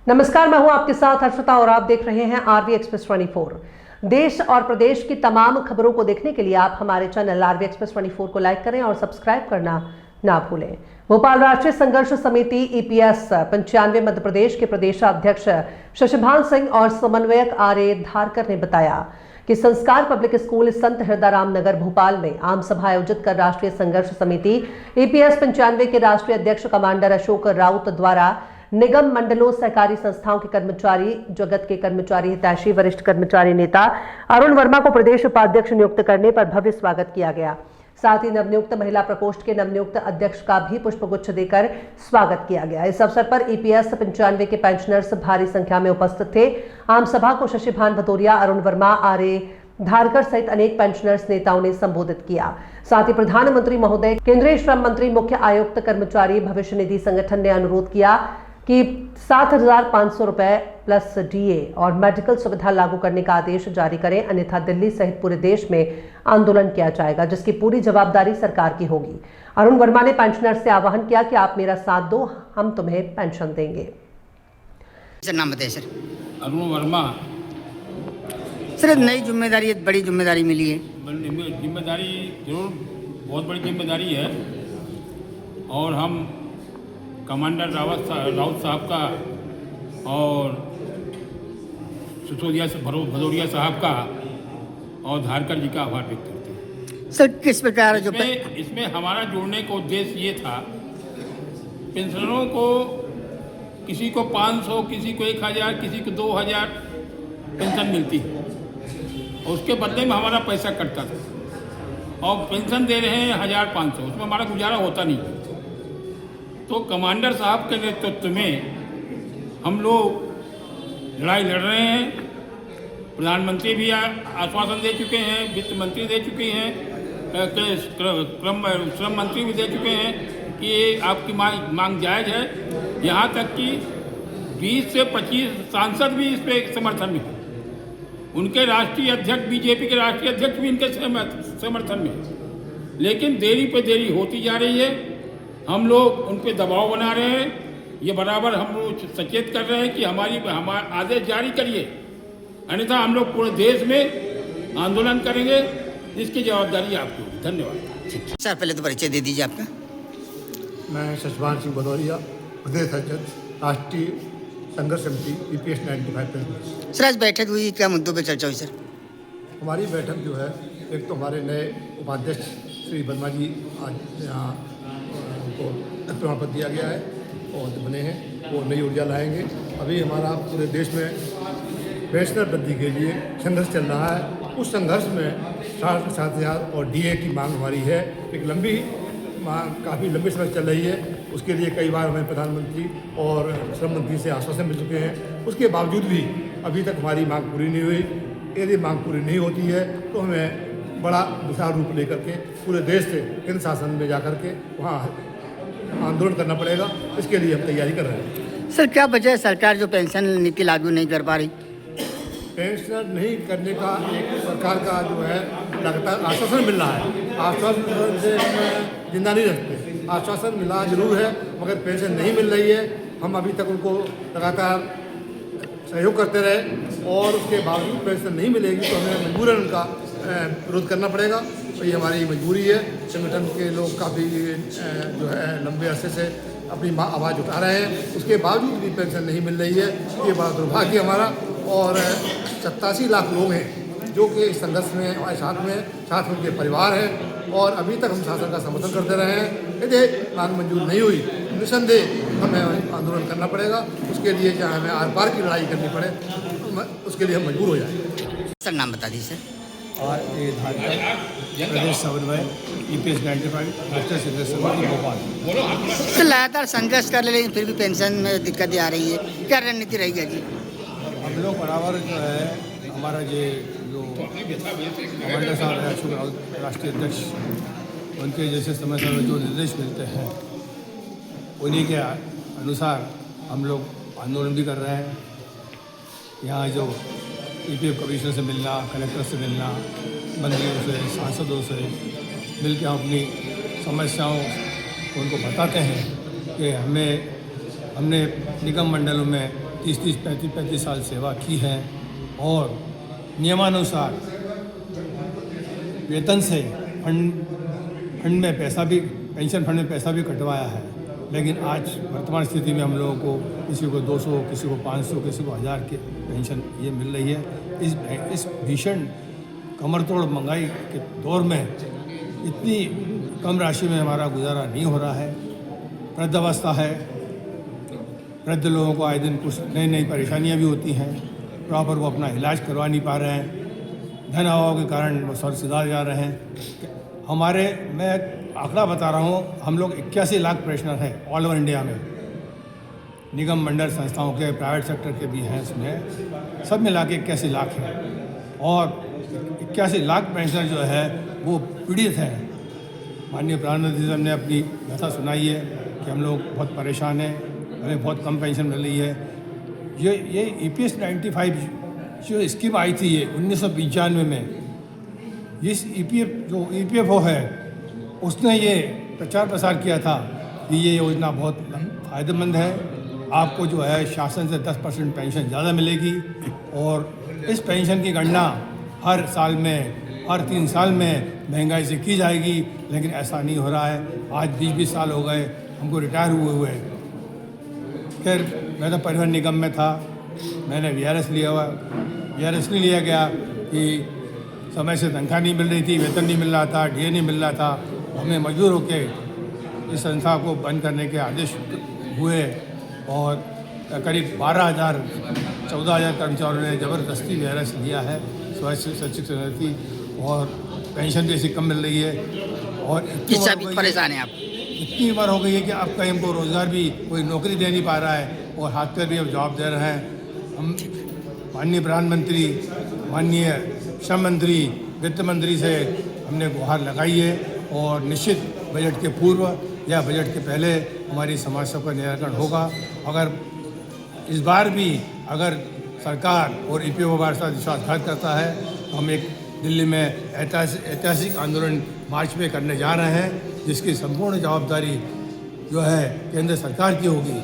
नमस्कार, मैं हूं आपके साथ हर्षिता और आप देख रहे हैं आरवी एक्सप्रेस 24। देश और प्रदेश की तमाम खबरों को देखने के लिए आप हमारे चैनल आरवी एक्सप्रेस 24 को लाइक करें और सब्सक्राइब करना ना भूलें। भोपाल राष्ट्रीय संघर्ष समिति ईपीएस 95 मध्य प्रदेश के प्रदेशाध्यक्ष शशिभान सिंह और समन्वयक आर.ए. धारकर ने बताया कि संस्कार पब्लिक स्कूल संत हृदयराम नगर भोपाल में आम सभा आयोजित कर राष्ट्रीय संघर्ष समिति ईपीएस 95 के राष्ट्रीय अध्यक्ष कमांडर अशोक राउत द्वारा निगम मंडलों, सहकारी संस्थाओं के कर्मचारी, जगत के कर्मचारी हितैषी, वरिष्ठ कर्मचारी नेता अरुण वर्मा को प्रदेश उपाध्यक्ष नियुक्त करने पर भव्य स्वागत किया गया। साथ ही नवनियुक्त महिला प्रकोष्ठ के नवनियुक्त अध्यक्ष का भी पुष्पगुच्छ देकर स्वागत किया गया। इस अवसर पर ईपीएस 95 के पेंशनर्स भारी संख्या में उपस्थित थे। आम सभा को शशिभान भदौरिया, अरुण वर्मा, आर.ए. धारकर सहित अनेक पेंशनर्स नेताओं ने संबोधित किया। साथ ही प्रधानमंत्री महोदय, केंद्रीय श्रम मंत्री, मुख्य आयुक्त, कर्मचारी भविष्य निधि संगठन ने अनुरोध किया कि 7,500 रुपए प्लस डीए और मेडिकल सुविधा लागू करने का आदेश जारी करें, अन्यथा दिल्ली सहित पूरे देश में आंदोलन किया जाएगा, जिसकी पूरी जवाबदारी सरकार की होगी। अरुण वर्मा ने पेंशनर से आह्वान किया कि आप मेरा साथ दो, हम तुम्हें पेंशन देंगे। सर, नाम बताइए सर। अरुण वर्मा। सर, नई जिम्मेदारी, बड़ी जिम्मेदारी मिली है। जिम्मेदारी जरूर बहुत बड़ी जिम्मेदारी है और हम कमांडर राउत साहब का और भदौरिया साहब का और धारकर जी का आभार व्यक्त करते हैं। सर, किस प्रकार जो इसमें हमारा जुड़ने का उद्देश्य ये था, पेंशनरों को किसी को 500, किसी को 1,000, किसी को 2,000 पेंशन मिलती है और उसके बदले में हमारा पैसा कटता था और पेंशन दे रहे हैं 1,500, उसमें हमारा गुजारा होता नहीं। तो कमांडर साहब के नेतृत्व में हम लोग लड़ाई लड़ रहे हैं। प्रधानमंत्री भी आश्वासन दे चुके हैं, वित्त मंत्री दे चुके हैं, श्रम मंत्री भी दे चुके हैं कि ये आपकी मांग जायज़ है। यहाँ तक कि 20 से 25 सांसद भी इस पर समर्थन में हैं। उनके राष्ट्रीय अध्यक्ष, बीजेपी के राष्ट्रीय अध्यक्ष भी इनके समर्थन में हैं। लेकिन देरी पे देरी होती जा रही है। हम लोग उन पर दबाव बना रहे हैं। ये बराबर हम लोग सचेत कर रहे हैं कि हमारा आदेश जारी करिए, अन्यथा हम लोग पूरे देश में आंदोलन करेंगे, जिसकी जवाबदारी आपकी होगी। धन्यवाद। सर, पहले तो परिचय दे दीजिए आपका। मैं शशिभान सिंह भदौरिया, प्रदेश अध्यक्ष, राष्ट्रीय संघर्ष समिति ईपीएस 95। सर, आज बैठक हुई, क्या मुद्दों पर चर्चा हुई सर? हमारी बैठक जो है, एक तो हमारे नए उपाध्यक्ष श्री वर्मा जी आज यहाँ उनको प्रमाण पत्र दिया गया है और बने हैं, वो नई ऊर्जा लाएंगे। अभी हमारा पूरे देश में पेंशनर वृद्धि के लिए संघर्ष चल रहा है। उस संघर्ष में 7,000 और डीए की मांग हमारी है। एक लंबी मांग, काफ़ी लंबी समय चल रही है। उसके लिए कई बार हमें प्रधानमंत्री और श्रम मंत्री से आश्वासन मिल चुके हैं। उसके बावजूद भी अभी तक हमारी मांग पूरी नहीं हुई। यदि मांग पूरी नहीं होती है तो हमें बड़ा विशाल रूप लेकर के पूरे देश से केंद्र शासन में जाकर के वहाँ आंदोलन करना पड़ेगा। इसके लिए हम तैयारी कर रहे हैं। सर, क्या वजह है सरकार जो पेंशन नीति लागू नहीं कर पा रही? पेंशन नहीं करने का एक सरकार का जो है लगातार आश्वासन मिल रहा है। आश्वासन से हम जिंदा नहीं रखते। आश्वासन मिला जरूर है, मगर पेंशन नहीं मिल रही है। हम अभी तक उनको लगातार सहयोग करते रहे और उसके बावजूद पेंशन नहीं मिलेगी तो हमें मजबूरन उनका विरोध करना पड़ेगा। तो ये हमारी मजबूरी है। संगठन के लोग काफ़ी जो है लंबे अरसे से अपनी आवाज़ उठा रहे हैं, उसके बावजूद भी पेंशन नहीं मिल रही है। ये बड़ा दुर्भाग्य हमारा। और 87 लाख लोग हैं जो कि इस संघर्ष में हमारे साथ में उनके परिवार हैं और अभी तक हम शासन का समर्थन करते रहे हैं। यदि मांग मंजूर नहीं हुई, निस्संदेह हमें आंदोलन करना पड़ेगा। उसके लिए चाहे हमें आर पार की लड़ाई करनी पड़े, उसके लिए हम मजबूर हो जाएंगे। सर, नाम बता दीजिए सर। आर.ए. धारकर, प्रदेश समन्वय ईपीएस 95 राष्ट्रीय संघर्ष समिति भोपाल। सर, लगातार संघर्ष कर ले, लेकिन फिर भी पेंशन में दिक्कतें आ रही है, क्या रणनीति रहेगी जी? हम लोग बराबर जो है हमारा जो कमांडर साहब है अशोक राउत, राष्ट्रीय अध्यक्ष, उनके जैसे समय समय जो निर्देश मिलते हैं उन्हीं के अनुसार हम लोग आंदोलन भी कर रहे हैं। यहाँ जो ईपीएफ कमिश्नर से मिलना, कलेक्टर से मिलना, मंत्रियों से, सांसदों से मिल के हम अपनी समस्याओं को उनको बताते हैं कि हमने निगम मंडलों में 30-30, 35-35 साल सेवा की है और नियमानुसार वेतन से फंड में पैसा भी, पेंशन फंड में पैसा भी कटवाया है। लेकिन आज वर्तमान स्थिति में हम लोगों को किसी को 200, किसी को 500, किसी को 1000 की पेंशन ये मिल रही है। इस भीषण कमरतोड़ महंगाई के दौर में इतनी कम राशि में हमारा गुजारा नहीं हो रहा है। वृद्धावस्था है, वृद्ध लोगों को आए दिन कुछ नई नई परेशानियां भी होती हैं, प्रॉपर वो अपना इलाज करवा नहीं पा रहे हैं, धन अभाव के कारण वो सर सिधार जा रहे हैं। मैं आंकड़ा बता रहा हूँ, हम लोग 81 लाख पेंशनर हैं ऑल ओवर इंडिया में, निगम मंडल संस्थाओं के, प्राइवेट सेक्टर के भी हैं, इसमें सब मिला के 81 लाख हैं। और 81 लाख पेंशनर जो है वो पीड़ित हैं। माननीय प्रधानमंत्री साहब ने अपनी व्यथा सुनाई है कि हम लोग बहुत परेशान हैं, हमें बहुत कम पेंशन मिल रही है। ये EPS 95 जो स्कीम आई थी ये 1995 में, इस EPFO है उसने ये प्रचार प्रसार किया था कि ये योजना बहुत फ़ायदेमंद है, आपको जो है शासन से 10% पेंशन ज़्यादा मिलेगी और इस पेंशन की गणना हर साल में, हर 3 साल में महंगाई से की जाएगी। लेकिन ऐसा नहीं हो रहा है। आज 20-20 साल हो गए हमको रिटायर हुए। फिर मैं तो परिवहन निगम में था, मैंने VRS लिया हुआ। VRS नहीं लिया गया कि समय से तनख्वाह नहीं मिल रही थी, वेतन नहीं मिल रहा था, DA नहीं मिल रहा था। हमें मजबूर होकर इस संस्था को बंद करने के आदेश हुए और करीब 14,000 कर्मचारियों ने ज़बरदस्ती VRS लिया है, स्वैच्छिक सचिव, और पेंशन भी ऐसी कम मिल रही है। और कितना परेशान है आप? इतनी उम्र हो गई है कि अब कहीं हमको रोज़गार भी, कोई नौकरी दे नहीं पा रहा है और हाथ पर भी अब जवाब दे रहे हैं। हम माननीय प्रधानमंत्री, माननीय श्रम मंत्री, वित्त मंत्री से हमने गुहार लगाई है और निश्चित बजट के पूर्व या बजट के पहले हमारी समस्या का निराकरण होगा। अगर इस बार भी अगर सरकार और EPFO हमारे साथ विश्वासघात करता है तो हम एक दिल्ली में ऐतिहासिक आंदोलन मार्च में करने जा रहे हैं, जिसकी संपूर्ण जवाबदारी जो है केंद्र सरकार की होगी।